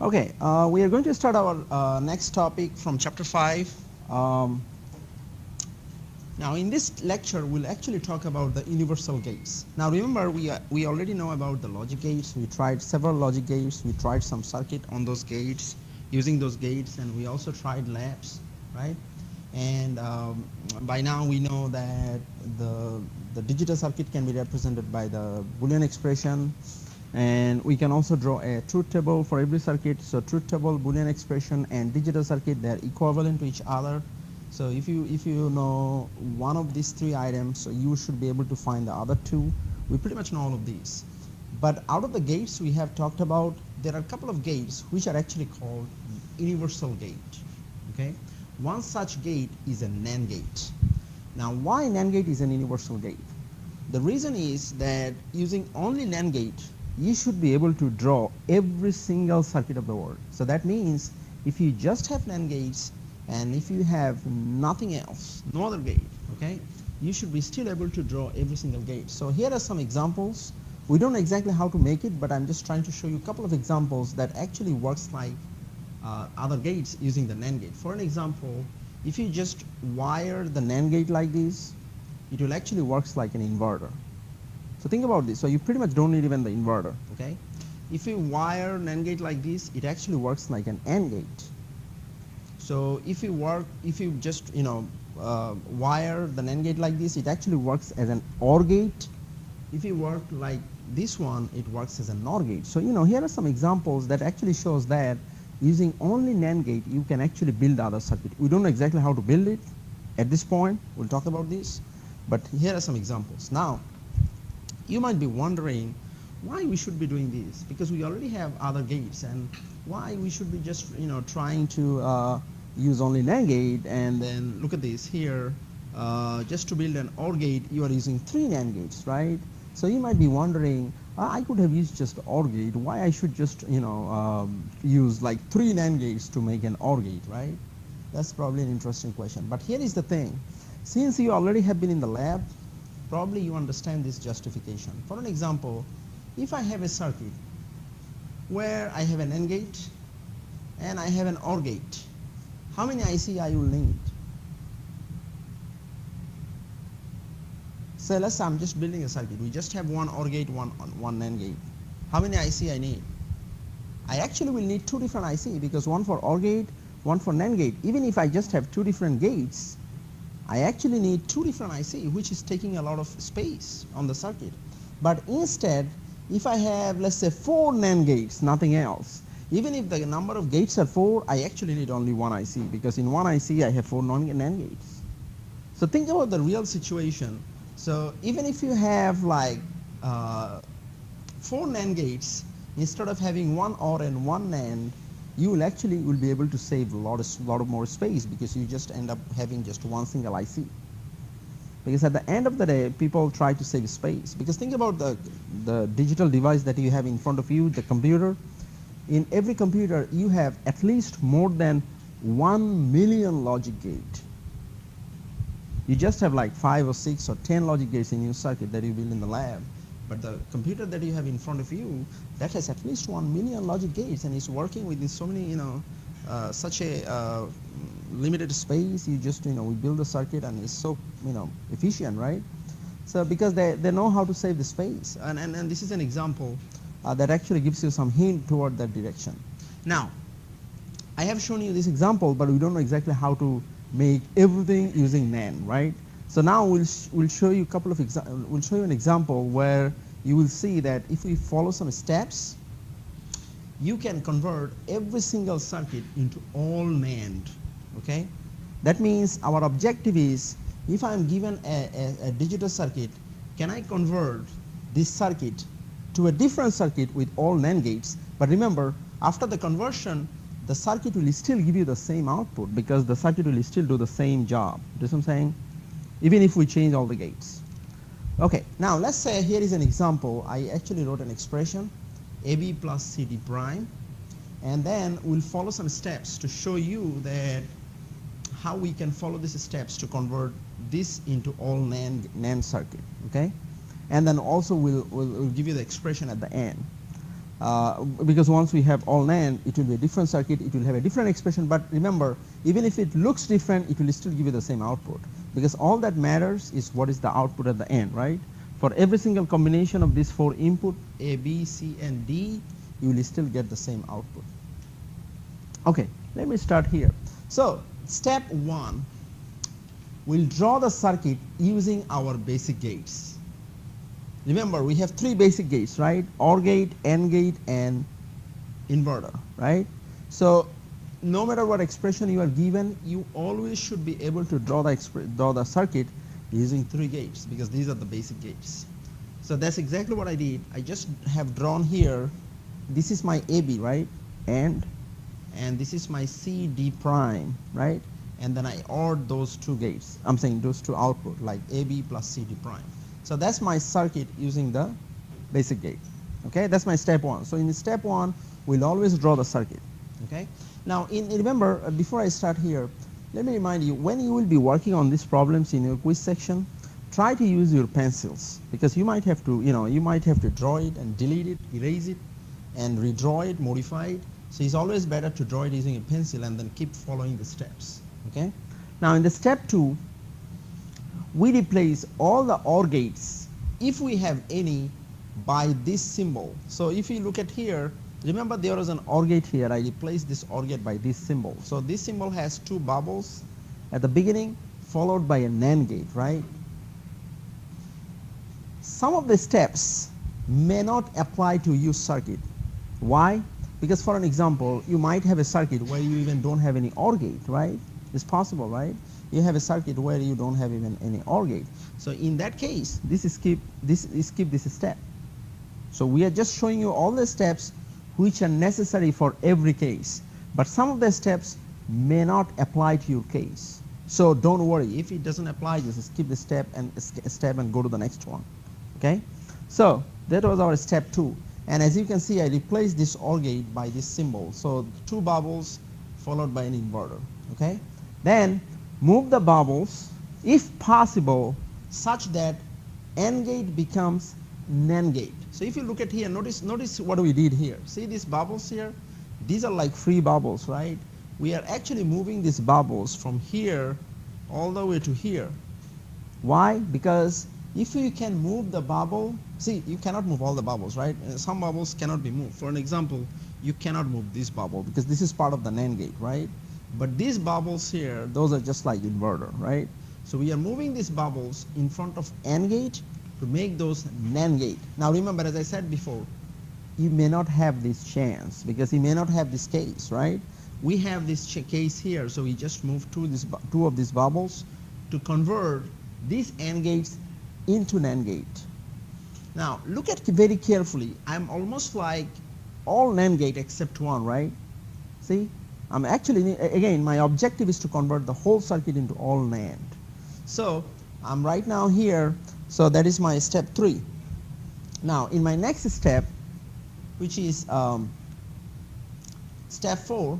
Okay, we are going to start our next topic from chapter 5. Um, Now in this lecture we'll actually talk about the universal gates. Now remember we already know about the logic gates. We tried several logic gates. We tried some circuit on those gates, using those gates, and we also tried labs, right? And by now we know that the digital circuit can be represented by the Boolean expression, and we can also draw a truth table for every circuit. So truth table, Boolean expression, and digital circuit, they're equivalent to each other. So if you know one of these three items, so you should be able to find the other two. We pretty much know all of these. But out of the gates we have talked about, there are a couple of gates which are actually called universal gate. Okay, one such gate is a NAND gate. Now why NAND gate is an universal gate? The reason is that using only NAND gate, you should be able to draw every single circuit of the world. So that means if you just have NAND gates, and if you have nothing else, no other gate, okay, you should be still able to draw every single gate. So here are some examples. We don't know exactly how to make it, but I'm just trying to show you a couple of examples that actually works like other gates using the NAND gate. For an example, if you just wire the NAND gate like this, it will actually works like an inverter. So think about this. So you pretty much don't need even the inverter, okay? If you wire NAND gate like this, it actually works like an AND gate. So if you just wire the NAND gate like this, it actually works as an OR gate. If you work like this one, it works as a NOR gate. So here are some examples that actually shows that using only NAND gate, you can actually build other circuit. We don't know exactly how to build it at this point. We'll talk about this, but here are some examples. Now, you might be wondering why we should be doing this, because we already have other gates, and why we should be just trying to use only NAND gate. And then look at this here, just to build an OR gate you are using 3 NAND gates, right? So you might be wondering, I could have used just OR gate, why I should just use like 3 NAND gates to make an OR gate, right? That's probably an interesting question. But here is the thing, since you already have been in the lab, probably you understand this justification. For an example, if I have a circuit where I have an AND gate and I have an OR gate, how many IC I will need? So let's say I'm just building a circuit. We just have one OR gate, one NAND gate. How many IC I need? I actually will need 2 different IC, because one for OR gate, one for NAND gate. Even if I just have 2 different gates, I actually need 2 different IC, which is taking a lot of space on the circuit. But instead, if I have, let's say, 4 NAND gates, nothing else, even if the number of gates are 4, I actually need only 1 IC, because in 1 IC I have 4 NAND gates. So think about the real situation. So even if you have like 4 NAND gates, instead of having 1 OR and 1 NAND, you will actually be able to save a lot of more space, because you just end up having just one single IC. Because at the end of the day, people try to save space. Because think about the digital device that you have in front of you, the computer. In every computer, you have at least more than 1 million logic gate. You just have like 5 or 6 or 10 logic gates in your circuit that you build in the lab. But the computer that you have in front of you, that has at least 1 million logic gates, and it's working within so many, such a limited space. You just, we build the circuit, and it's so, efficient, right? So because they know how to save the space. And this is an example that actually gives you some hint toward that direction. Now, I have shown you this example, but we don't know exactly how to make everything using NAND, right? So now we'll show you a couple of we'll show you an example where you will see that if we follow some steps, you can convert every single circuit into all NAND. Okay, that means our objective is, if I am given a digital circuit, can I convert this circuit to a different circuit with all NAND gates? But remember, after the conversion, the circuit will still give you the same output, because the circuit will still do the same job. Do you see what I'm saying? Even if we change all the gates. Okay, now let's say here is an example. I actually wrote an expression, AB plus CD prime, and then we'll follow some steps to show you that how we can follow these steps to convert this into all NAND circuit, okay? And then also we'll give you the expression at the end. because once we have all NAND, it will be a different circuit, it will have a different expression, but remember, even if it looks different, it will still give you the same output, because all that matters is what is the output at the end, right? For every single combination of these 4 input, A, B, C, and D, you will still get the same output. Okay, let me start here. So, step 1, we'll draw the circuit using our basic gates. Remember, we have 3 basic gates, right? OR gate, AND gate, and inverter, right? So, no matter what expression you are given, you always should be able to draw the circuit using 3 gates, because these are the basic gates. So that's exactly what I did. I just have drawn here, this is my AB, right? And this is my CD prime, right? And then I ORed those 2 gates. I'm saying those 2 output, like AB plus CD prime. So that's my circuit using the basic gate. Okay, that's my step 1. So in step 1, we'll always draw the circuit. Okay. Now, remember, before I start here, let me remind you, when you will be working on these problems in your quiz section, try to use your pencils, because you might have to, you might have to draw it and delete it, erase it, and redraw it, modify it. So it's always better to draw it using a pencil and then keep following the steps. Okay. Now, in the step 2, we replace all the OR gates, if we have any, by this symbol. So if you look at here, remember there was an OR gate here. I replaced this OR gate by this symbol. So this symbol has 2 bubbles at the beginning, followed by a NAND gate, right? Some of the steps may not apply to your circuit. Why? Because for an example, you might have a circuit where you even don't have any OR gate, right? It's possible, right? You have a circuit where you don't have even any OR gate. So in that case, skip this step. So we are just showing you all the steps which are necessary for every case. But some of the steps may not apply to your case. So don't worry, if it doesn't apply, just skip the step and go to the next one. Okay? So that was our step 2. And as you can see, I replaced this OR gate by this symbol. So 2 bubbles followed by an inverter. Okay? Then move the bubbles, if possible, such that AND gate becomes NAND gate. So if you look at here, notice what we did here. See these bubbles here? These are like free bubbles, right? We are actually moving these bubbles from here all the way to here. Why? Because if you can move the bubble, see, you cannot move all the bubbles, right? Some bubbles cannot be moved. For an example, you cannot move this bubble because this is part of the NAND gate, right? But these bubbles here, those are just like inverter, right? So we are moving these bubbles in front of AND gate to make those NAND gate. Now remember, as I said before, you may not have this chance because you may not have this case, right? We have this case here, so we just move 2 of these bubbles to convert these AND gates into NAND gate. Now look at very carefully. I'm almost like all NAND gate except one, right? See? I'm actually, again, my objective is to convert the whole circuit into all NAND. So I'm right now here, so that is my step 3. Now in my next step, which is step 4,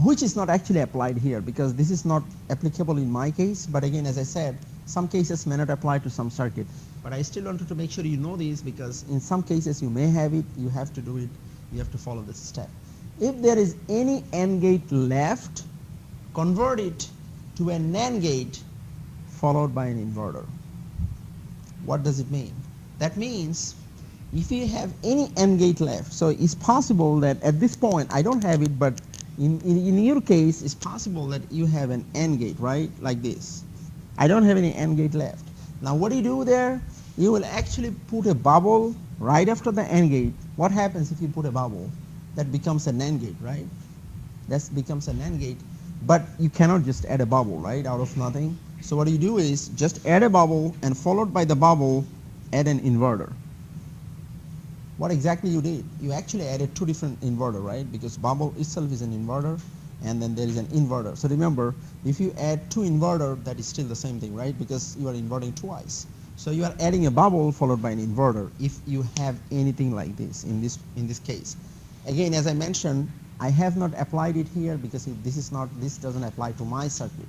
which is not actually applied here because this is not applicable in my case, but again, as I said, some cases may not apply to some circuit. But I still wanted to make sure you know this because in some cases you may have it, you have to do it, you have to follow this step. If there is any AND gate left, convert it to a NAND gate followed by an inverter. What does it mean? That means if you have any AND gate left, so it's possible that at this point, I don't have it, but in your case, it's possible that you have an AND gate, right? Like this. I don't have any AND gate left. Now what do you do there? You will actually put a bubble right after the AND gate. What happens if you put a bubble? That becomes a NAND gate, right? That becomes a NAND gate. But you cannot just add a bubble, right, out of nothing. So what you do is just add a bubble and followed by the bubble, add an inverter. What exactly you did? You actually added 2 different inverter, right? Because bubble itself is an inverter and then there is an inverter. So remember, if you add 2 inverter, that is still the same thing, right? Because you are inverting twice. So you are adding a bubble followed by an inverter if you have anything like this in this case. Again, as I mentioned, I have not applied it here because this doesn't apply to my circuit.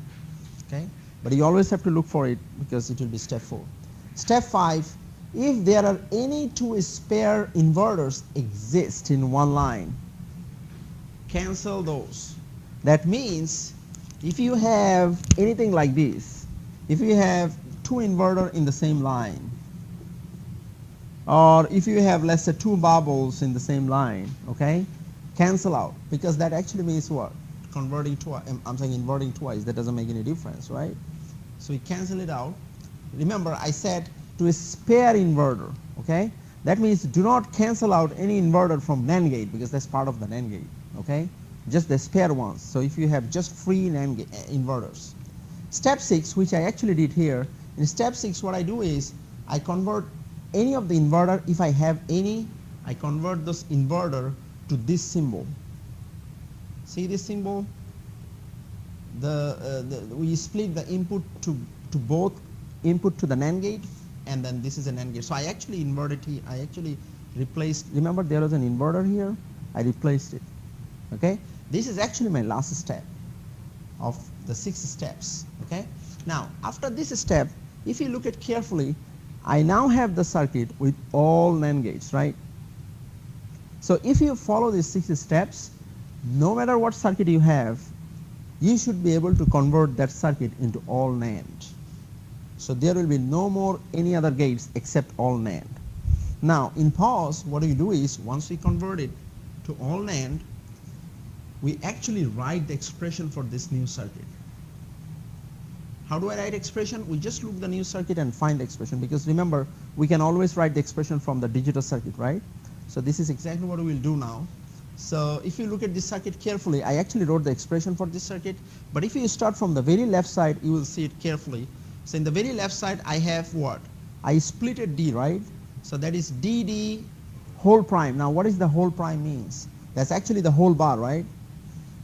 Okay? But you always have to look for it because it will be step 4. Step 5, if there are any two spare inverters exist in one line, cancel those. That means if you have anything like this, if you have two inverter in the same line, or if you have, let's say, two bubbles in the same line, okay, cancel out, because that actually means what? Converting twice. I'm saying inverting twice. That doesn't make any difference, right? So we cancel it out. Remember, I said to a spare inverter, okay? That means do not cancel out any inverter from NAND gate, because that's part of the NAND gate, okay? Just the spare ones. So if you have just free NAND inverters. Step 6, which I actually did here, in step 6 what I do is I convert any of the inverter, if I have any, I convert this inverter to this symbol. See this symbol? We split the input to both input to the NAND gate, and then this is a NAND gate. So I actually inverted here. I actually replaced. Remember, there was an inverter here. I replaced it. Okay. This is actually my last step of the 6 steps. Okay. Now, after this step, if you look at carefully, I now have the circuit with all NAND gates, right? So if you follow these 6 steps, no matter what circuit you have, you should be able to convert that circuit into all NAND. So there will be no more any other gates except all NAND. Now in pause, what we do is, once we convert it to all NAND, we actually write the expression for this new circuit. How do I write expression? We just look the new circuit and find the expression, because remember, we can always write the expression from the digital circuit, right? So this is exactly what we will do now. So if you look at this circuit carefully, I actually wrote the expression for this circuit, but if you start from the very left side, you will see it carefully. So in the very left side, I have what? I split it D, right? So that is DD whole prime. Now what is the whole prime means? That's actually the whole bar, right?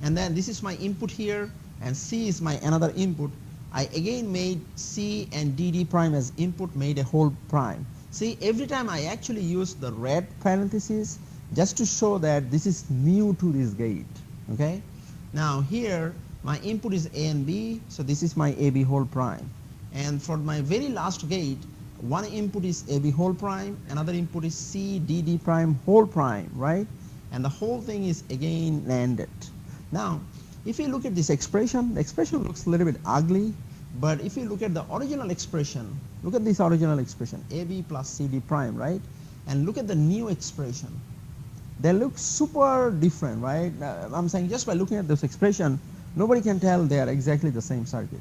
And then this is my input here, and C is my another input. I again made C and DD prime as input, made a whole prime. See, every time I actually use the red parentheses just to show that this is new to this gate, okay? Now here, my input is A and B, so this is my AB whole prime. And for my very last gate, one input is AB whole prime, another input is C, DD prime, whole prime, right? And the whole thing is again NANDed. Now, if you look at this expression, the expression looks a little bit ugly, but if you look at the original expression, look at this original expression, AB plus CD prime, right? And look at the new expression. They look super different, right? I'm saying just by looking at this expression, nobody can tell they are exactly the same circuit.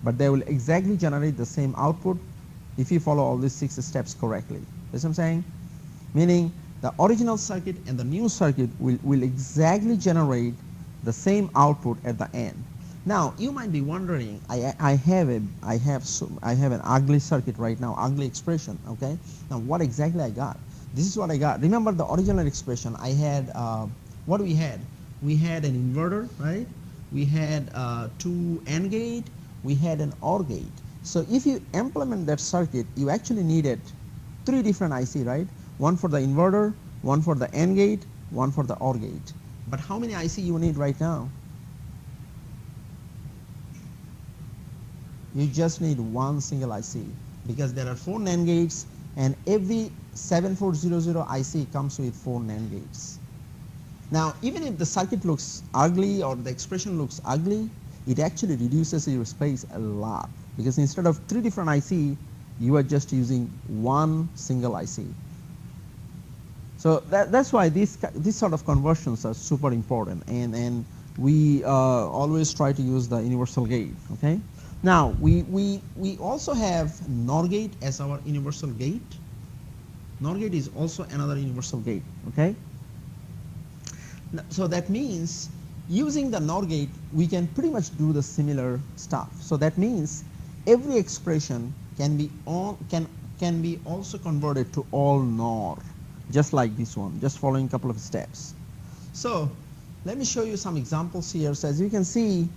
But they will exactly generate the same output if you follow all these 6 steps correctly. That's what I'm saying? Meaning the original circuit and the new circuit will exactly generate the same output at the end. Now you might be wondering, I have an ugly circuit right now, ugly expression, okay? Now what exactly I got? This is what I got. Remember the original expression, I had, what we had? We had an inverter, right? We had 2 AND gate, we had an OR gate. So if you implement that circuit, you actually needed 3 different IC, right? One for the inverter, one for the AND gate, one for the OR gate. But how many IC you need right now? You just need one single IC, because there are 4 NAND gates, and every 7400 IC comes with 4 NAND gates. Now even if the circuit looks ugly or the expression looks ugly, it actually reduces your space a lot, because instead of 3 different IC, you are just using one single IC. So that's why these sort of conversions are super important, and we always try to use the universal gate, okay? Now we also have NOR gate as our universal gate. NOR gate is also another universal gate, okay? So that means using the NOR gate, we can pretty much do the similar stuff. So that means every expression can be also converted to all NOR, just like this one, just following a couple of steps. So let me show you some examples here. So as you can see,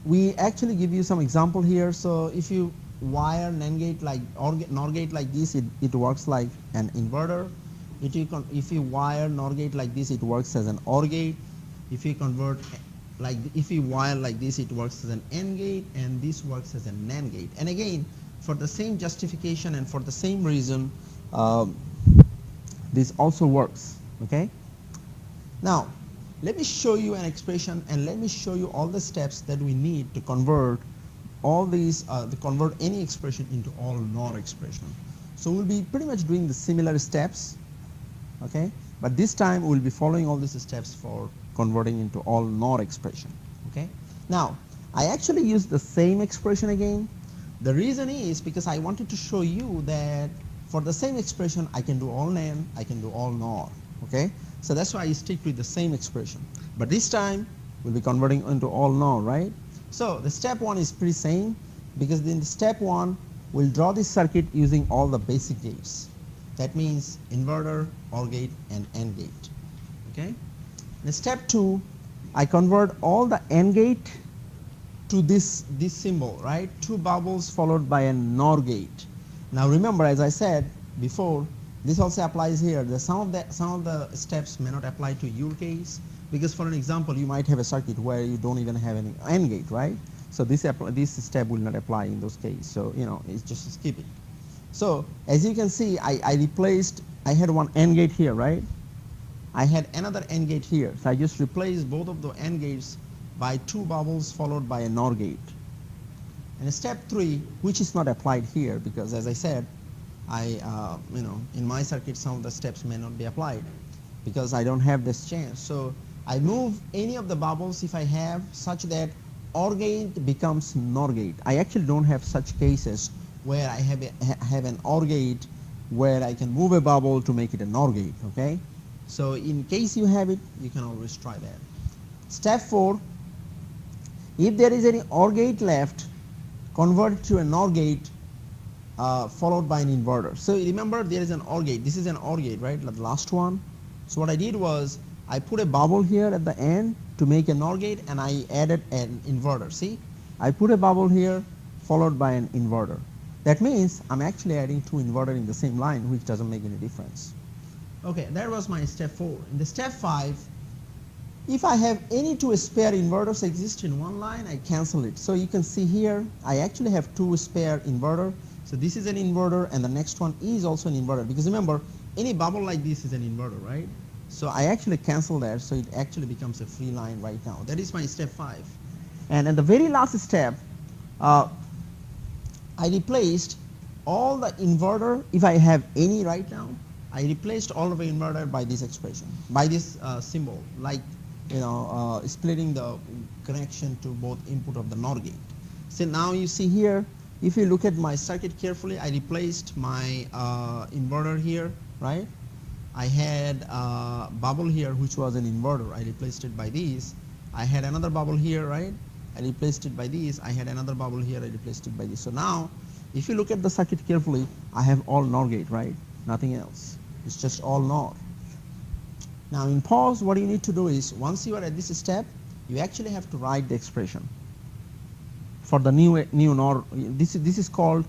we actually give you some example here. So if you wire NAND gate like or NOR gate like this, it works like an inverter. If you wire NOR gate like this, it works as an OR gate. If you wire like this, it works as an AND gate, and this works as a NAND gate. And again, for the same justification and for the same reason, this also works. Okay. Now, let me show you an expression and let me show you all the steps that we need to convert all these, to convert any expression into all NOR expression. So we'll be pretty much doing the similar steps, okay? But this time we'll be following all these steps for converting into all NOR expression, okay? Now, I actually used the same expression again. The reason is because I wanted to show you that for the same expression I can do all NAND, I can do all NOR, okay? So that's why I stick with the same expression. But this time we'll be converting into all NOR, right? So the step one is pretty same, because in step one we'll draw this circuit using all the basic gates. That means inverter, OR gate, and AND gate. Okay. In step two, I convert all the AND gate to this symbol, right? Two bubbles followed by a NOR gate. Now remember, as I said before, this also applies here. Some of the steps may not apply to your case, because for an example, you might have a circuit where you don't even have any AND gate, right? So this step will not apply in those cases. So it's just skip it. So as you can see, I replaced. I had one AND gate here, right? I had another AND gate here. So I just replaced both of the AND gates by two bubbles followed by a NOR gate. And step three, which is not applied here, because as I said, in my circuit some of the steps may not be applied because I don't have this chance. So I move any of the bubbles if I have, such that OR gate becomes NOR gate. I actually don't have such cases where I have an OR gate where I can move a bubble to make it a NOR gate, okay? So in case you have it, you can always try that. Step 4, if there is any OR gate left, convert it to a NOR gate followed by an inverter. So remember, there is an OR gate. This is an OR gate, right? The last one. So what I did was I put a bubble here at the end to make a NOR gate, and I added an inverter. See, I put a bubble here followed by an inverter. That means I'm actually adding two inverters in the same line, which doesn't make any difference. Okay, that was my step 4. In the step 5, if I have any two spare inverters exist in one line, I cancel it. So you can see here, I actually have two spare inverters. So this is an inverter, and the next one is also an inverter, because remember, any bubble like this is an inverter, right? So I actually cancel that, so it actually becomes a free line right now. That is my step 5. And at the very last step, I replaced all the inverter, if I have any right now, I replaced all of the inverter by this expression, by this symbol, like splitting the connection to both input of the NOR gate. So now you see here, if you look at my circuit carefully, I replaced my inverter here, right? I had a bubble here which was an inverter. I replaced it by these. I had another bubble here, right? I replaced it by these. I had another bubble here. I replaced it by this. So now, if you look at the circuit carefully, I have all NOR gate, right? Nothing else. It's just all NOR. Now in pause, what you need to do is, once you are at this step, you actually have to write the expression for the new NOR. This is called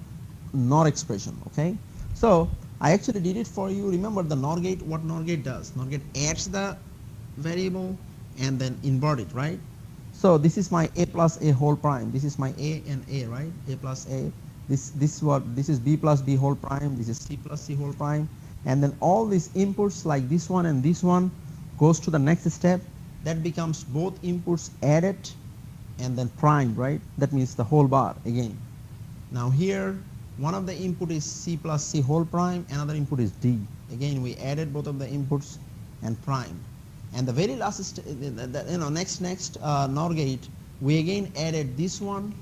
NOR expression, okay? So I actually did it for you. Remember the NOR gate, what NOR gate does? NOR gate adds the variable and then invert it, right? So this is my a plus a whole prime. This is my a and a, right? A plus a. This is b plus b whole prime. This is c plus c whole prime. And then all these inputs like this one and this one goes to the next step. That becomes both inputs added and then primed, right? That means the whole bar again. Now here, one of the input is c plus c whole prime, another input is d. Again, we added both of the inputs and primed. And the very last, next NOR gate, we again added this one.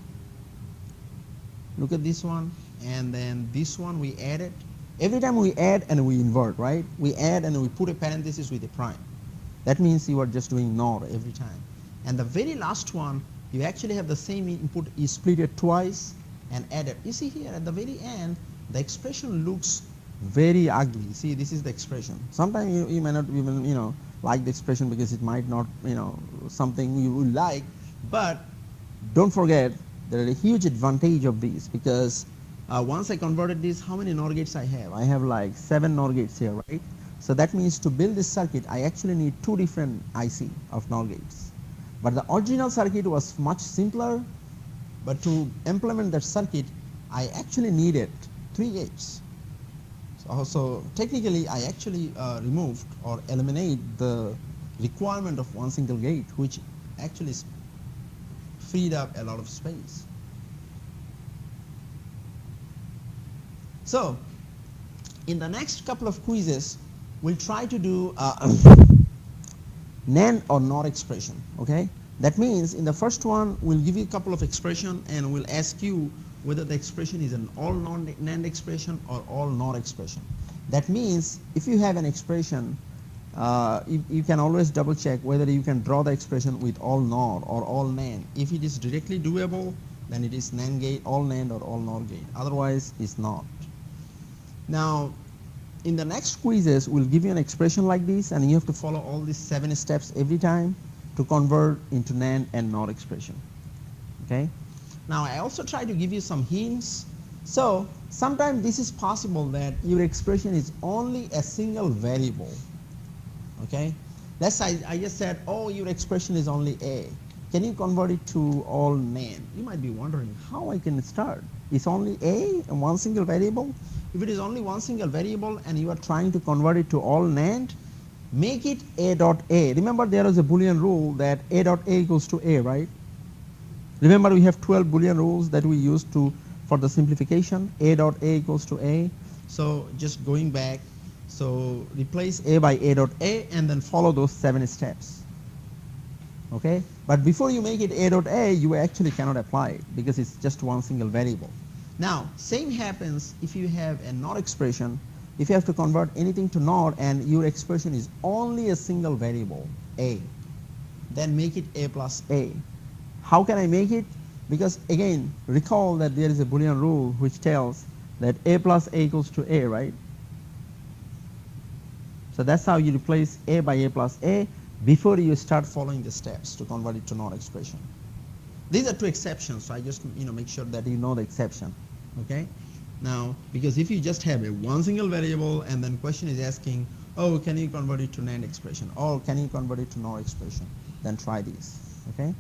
Look at this one, and then this one we added. Every time we add and we invert, right? We add and we put a parenthesis with a prime. That means you are just doing NOR every time. And the very last one, you actually have the same input, you split it twice and add it. You see here at the very end, the expression looks very ugly. See, this is the expression. Sometimes you may not even like the expression because it might not something you would like, but don't forget there is a huge advantage of these, because once I converted this, how many NOR gates I have? I have like 7 NOR gates here, right? So that means to build this circuit, I actually need 2 different IC of NOR gates. But the original circuit was much simpler, but to implement that circuit, I actually needed 3 gates. So technically, I actually removed or eliminate the requirement of one single gate, which actually freed up a lot of space. So in the next couple of quizzes, we'll try to do NAND or NOR expression, okay? That means in the first one, we'll give you a couple of expression and we'll ask you whether the expression is an all NAND expression or all NOR expression. That means if you have an expression, you can always double check whether you can draw the expression with all NOR or all NAND. If it is directly doable, then it is NAND gate, all NAND or all NOR gate. Otherwise, it's not. Now, in the next quizzes, we'll give you an expression like this, and you have to follow all these 7 steps every time to convert into NAND and NOR expression. Okay? Now, I also try to give you some hints. So, sometimes this is possible that your expression is only a single variable. Okay? Let's say I just said, oh, your expression is only A. Can you convert it to all NAND? You might be wondering how I can start. It's only A and one single variable. If it is only one single variable and you are trying to convert it to all NAND, make it A dot A. Remember, there is a Boolean rule that A dot A equals to A, right? Remember, we have 12 Boolean rules that we use for the simplification. A dot A equals to A. So just going back, so replace A by A dot A and then follow those 7 steps. Okay? But before you make it A dot A, you actually cannot apply it because it's just one single variable. Now, same happens if you have a NOR expression. If you have to convert anything to NOR and your expression is only a single variable, A, then make it A plus A. How can I make it? Because again, recall that there is a Boolean rule which tells that A plus A equals to A, right? So that's how you replace A by A plus A before you start following the steps to convert it to NOR expression. These are 2 exceptions, so I just make sure that you know the exception. Okay? Now, because if you just have a one single variable and then question is asking, oh, can you convert it to NAND expression, or can you convert it to NOR expression, then try these. Okay?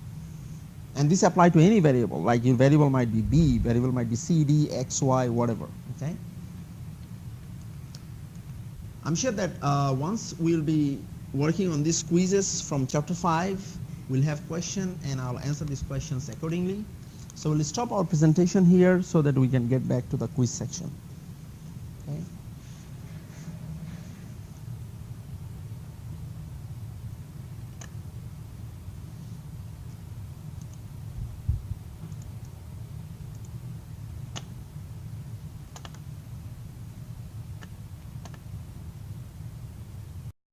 And this apply to any variable, like your variable might be B, variable might be C, D, X, Y, whatever. Okay? I'm sure that once we'll be working on these quizzes from chapter 5, we'll have questions and I'll answer these questions accordingly. So we'll stop our presentation here so that we can get back to the quiz section. Okay.